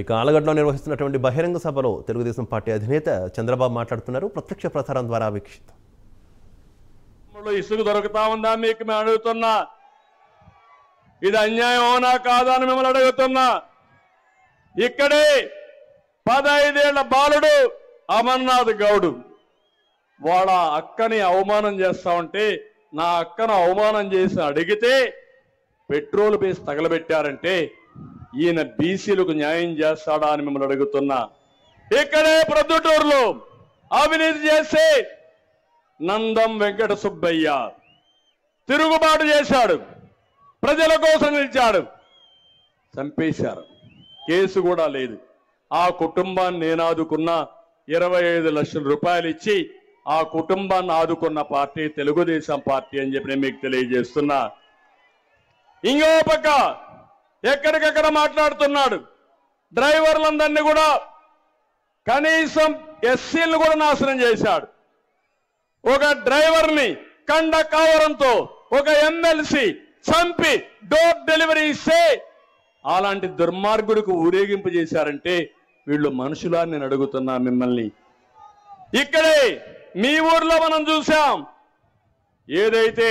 ఇక ఆలగడ్డలో నిర్వహిస్తున్నటువంటి బహిరంగ సభలో తెలుగుదేశం పార్టీ అధినేత చంద్రబాబు మాట్లాడుతున్నారు. ప్రత్యక్ష ప్రసారం ద్వారా వీక్షిద్దాం. ఇసుక దొరుకుతా ఉందా మీకు మేము అడుగుతున్నా. ఇది అన్యాయం అవునా కాదా అని మిమ్మల్ని అడుగుతున్నా. ఇక్కడే 15 ఏళ్ల బాలుడు అమర్నాథ్ గౌడ్ వాళ్ళ అక్కని అవమానం చేస్తా ఉంటే, నా అక్కను అవమానం చేసి అడిగితే పెట్రోల్ బేస్ తగలబెట్టారంటే ఈయన బీసీలకు న్యాయం చేస్తాడా అని మిమ్మల్ని అడుగుతున్నా. ఇక్కడే ప్రొద్దుటూరులో అవినీతి చేసి నందం వెంకట సుబ్బయ్య తిరుగుబాటు చేశాడు, ప్రజల కోసం నిలిచాడు, చంపేశారు. కేసు కూడా లేదు. ఆ కుటుంబాన్ని నేను ఆదుకున్న 25 లక్షల రూపాయలు ఇచ్చి ఆ కుటుంబాన్ని ఆదుకున్న పార్టీ తెలుగుదేశం పార్టీ అని చెప్పి నేను మీకు తెలియజేస్తున్నా. ఇంకో పక్క ఎక్కడికక్కడ మాట్లాడుతున్నాడు. డ్రైవర్లందరినీ కూడా కనీసం ఎస్సీలను కూడా నాశనం చేశాడు. ఒక డ్రైవర్ని కండ కావరంతో ఒక ఎమ్మెల్సీ చంపి డోర్ డెలివరీ ఇస్తే అలాంటి దుర్మార్గుడికి ఊరేగింపు చేశారంటే వీళ్ళు మనుషులా నేను అడుగుతున్నా మిమ్మల్ని. ఇక్కడే మీ ఊర్లో మనం చూసాం. ఏదైతే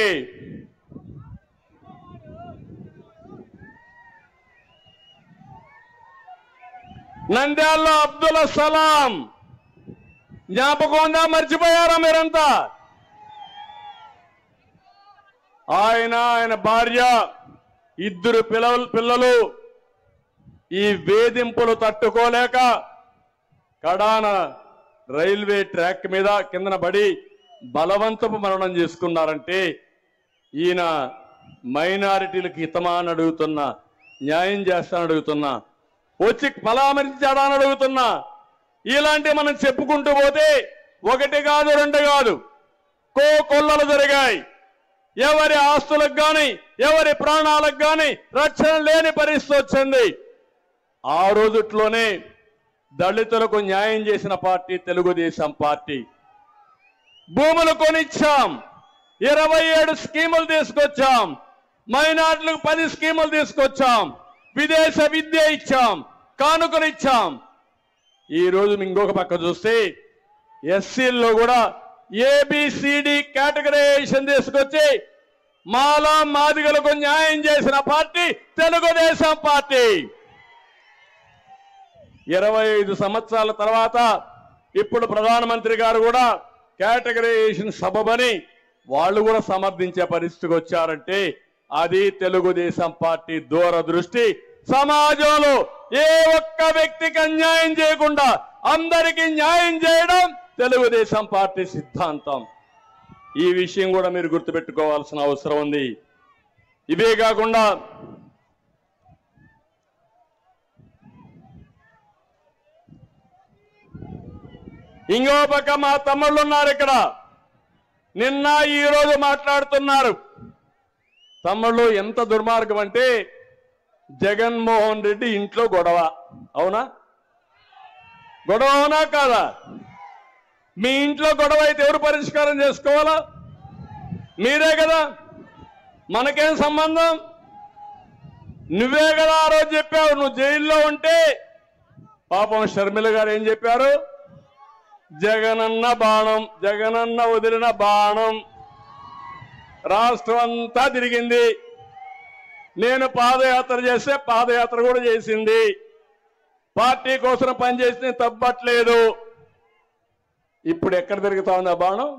నంద్యాలలో అబ్దుల్ సలాం జ్ఞాపకం ఉందా? మర్చిపోయారా మీరంతా? ఆయన భార్య 2 పిల్లలు ఈ వేధింపులు తట్టుకోలేక కడాన రైల్వే ట్రాక్ మీద కిందన పడి బలవంతపు మరణం చేసుకున్నారంటే ఈయన మైనారిటీలకు హితమా అని అడుగుతున్నా, న్యాయం చేస్తానని అడుగుతున్నా, వచ్చి పరామర్శించాడా అని అడుగుతున్నా. ఇలాంటి మనం చెప్పుకుంటూ పోతే 1 కాదు 2 కాదు కొల్లలు జరిగాయి. ఎవరి ఆస్తులకు గాని ఎవరి ప్రాణాలకు గాని రక్షణ లేని పరిస్థితి వచ్చింది. ఆ రోజుట్లోనే దళితులకు న్యాయం చేసిన పార్టీ తెలుగుదేశం పార్టీ. భూములు కొనిచ్చాం, 27 స్కీములు తీసుకొచ్చాం, మైనార్టీలకు 10 స్కీములు తీసుకొచ్చాం, విదేశ విద్య ఇచ్చాం, కానుకనిచ్చాం. ఈ రోజు ఇంకొక పక్క చూస్తే ఎస్సీల్లో కూడా ఏబిసిడి కేటగరైజేషన్ తీసుకొచ్చి మాలా మాదిగలకు న్యాయం చేసిన పార్టీ తెలుగుదేశం పార్టీ. 25 సంవత్సరాల తర్వాత ఇప్పుడు ప్రధానమంత్రి గారు కూడా కేటగరైజేషన్ సబబని వాళ్ళు కూడా సమర్థించే పరిస్థితికి వచ్చారంటే అది తెలుగుదేశం పార్టీ దూరదృష్టి. సమాజంలో ఏ ఒక్క వ్యక్తికి అన్యాయం చేయకుండా అందరికీ న్యాయం చేయడం తెలుగుదేశం పార్టీ సిద్ధాంతం. ఈ విషయం కూడా మీరు గుర్తుపెట్టుకోవాల్సిన అవసరం ఉంది. ఇవే కాకుండా ఇంకో పక్క మా తమ్ముళ్ళు ఉన్నారు ఇక్కడ, నిన్న ఈ రోజు మాట్లాడుతున్నారు. తమ్ముళ్ళు ఎంత దుర్మార్గం అంటే జగన్మోహన్ రెడ్డి ఇంట్లో గొడవ. అవునా? గొడవ అవునా కాదా? మీ ఇంట్లో గొడవ అయితే ఎవరు పరిష్కారం చేసుకోవాలా? మీరే కదా. మనకేం సంబంధం? నువ్వే కదా ఆ రోజు చెప్పావు. నువ్వు జైల్లో ఉంటే పాపం షర్మిల గారు ఏం చెప్పారు? జగనన్న బాణం, జగనన్న వదిలిన బాణం రాష్ట్రం అంతా తిరిగింది. నేను పాదయాత్ర చేస్తే పాదయాత్ర కూడా చేసింది. పార్టీ కోసం పనిచేసి తప్పట్లేదు. ఇప్పుడు ఎక్కడ తిరుగుతా ఉంది ఆ బాణం?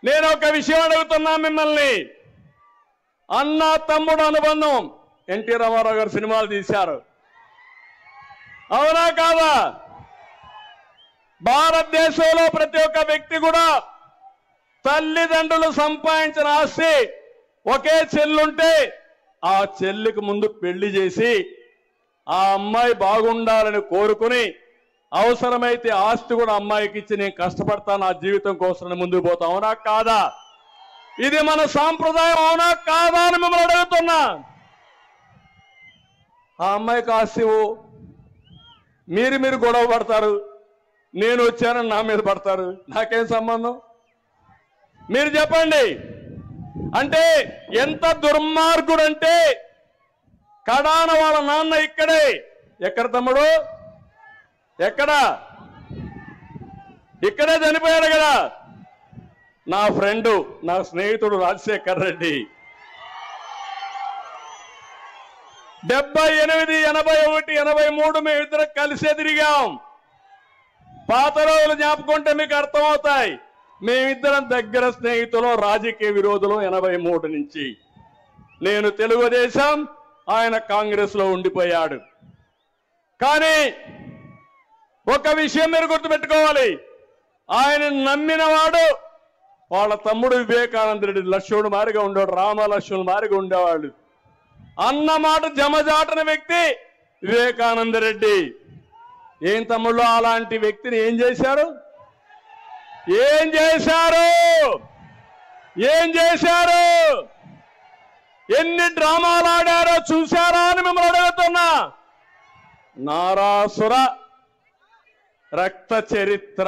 నేను ఒక విషయం అడుగుతున్నా మిమ్మల్ని. అన్న తమ్ముడు అనుబంధం ఎన్టీ రామారావు గారు సినిమాలు తీశారు. అవునా కాదా? భారతదేశంలో ప్రతి ఒక్క వ్యక్తి కూడా తల్లిదండ్రులు సంపాదించిన ఆస్తి ఒకే చెల్లుంటే ఆ చెల్లికి ముందు పెళ్లి చేసి ఆ అమ్మాయి బాగుండాలని కోరుకుని అవసరమైతే ఆస్తి కూడా అమ్మాయికి ఇచ్చి నేను కష్టపడతాను నా జీవితం కోసం ముందుకు పోతా. అవునా కాదా? ఇది మన సాంప్రదాయం. అవునా కాదా అని మిమ్మల్ని అడుగుతున్నా. ఆ అమ్మాయికి ఆస్తి మీరు గొడవ పడతారు, నేను వచ్చానని నా మీద పడతారు. నాకేం సంబంధం? మీరు చెప్పండి. అంటే ఎంత దుర్మార్గుడంటే కడాన వాళ్ళ నాన్న ఇక్కడే. ఎక్కడ తమ్ముడు? ఎక్కడ? ఇక్కడే చనిపోయాడు కదా. నా ఫ్రెండు, నా స్నేహితుడు రాజశేఖర్ రెడ్డి 78, 81, 83 మేమిద్దరం కలిసే తిరిగాం. పాత రోజులు జ్ఞాపకుంటే మీకు అర్థమవుతాయి. మేమిద్దరం దగ్గర స్నేహితులు, రాజకీయ విరోధులు 83 నుంచి. నేను తెలుగుదేశం, ఆయన కాంగ్రెస్ లో ఉండిపోయాడు. కానీ ఒక విషయం మీరు గుర్తుపెట్టుకోవాలి, ఆయన నమ్మినవాడు వాళ్ళ తమ్ముడు వివేకానంద రెడ్డి లక్ష్మణుడు మారిగా ఉండేవాడు, రామ లక్ష్మణుడు మారిగా ఉండేవాడు. అన్నమాట జమజాటన వ్యక్తి వివేకానంద రెడ్డి. ఏం తమ్ముళ్ళు, అలాంటి వ్యక్తిని ఏం చేశారు? ఏం చేశారు? ఏం చేశారు? ఎన్ని డ్రామాలు ఆడారో చూశారా అని మిమ్మల్ని అడుగుతున్నా. నారాసుర రక్త చరిత్ర